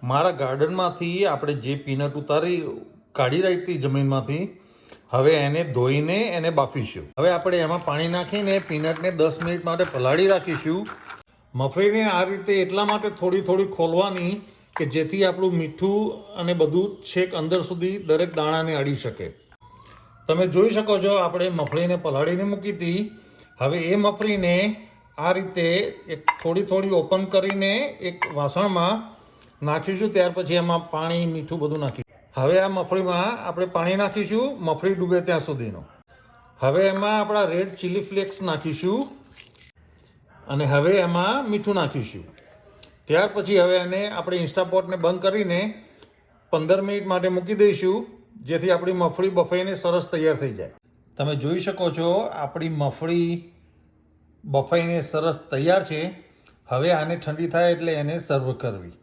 મારા ગાર્ડનમાંથી આપણે જે પીનટ કાઢી રહી હતી જમીનમાંથી, હવે એને ધોઈને એને બાફીશું. હવે આપણે એમાં પાણી નાખીને પીનટને 10 મિનિટ માટે પલાળી રાખીશું. મફળીને આ રીતે એટલા માટે થોડી થોડી ખોલવાની કે જેથી આપણું મીઠું અને બધું છેક અંદર સુધી દરેક દાણાને અડી શકે. તમે જોઈ શકો છો આપણે મફળીને પલાળીને મૂકી હતી. હવે એ મફળીને આ રીતે એક થોડી થોડી ઓપન કરીને એક વાસણમાં નાખીશું. ત્યાર પછી એમાં પાણી મીઠું બધું નાખીશું. હવે આ મફળીમાં આપણે પાણી નાખીશું મફળી ડૂબે ત્યાં સુધીનો. હવે એમાં આપણા રેડ ચીલી ફ્લેક્સ નાખીશું અને હવે એમાં મીઠું નાખીશું. ત્યાર પછી હવે એને આપણે ઇન્સ્ટાપોટને બંધ કરીને 15 મિનિટ માટે મૂકી દઈશું, જેથી આપણી મફળી બફાઈને સરસ તૈયાર થઈ જાય. તમે જોઈ શકો છો આપણી મફળી બફાઈને સરસ તૈયાર છે. હવે આને ઠંડી થાય એટલે એને સર્વ કરવી.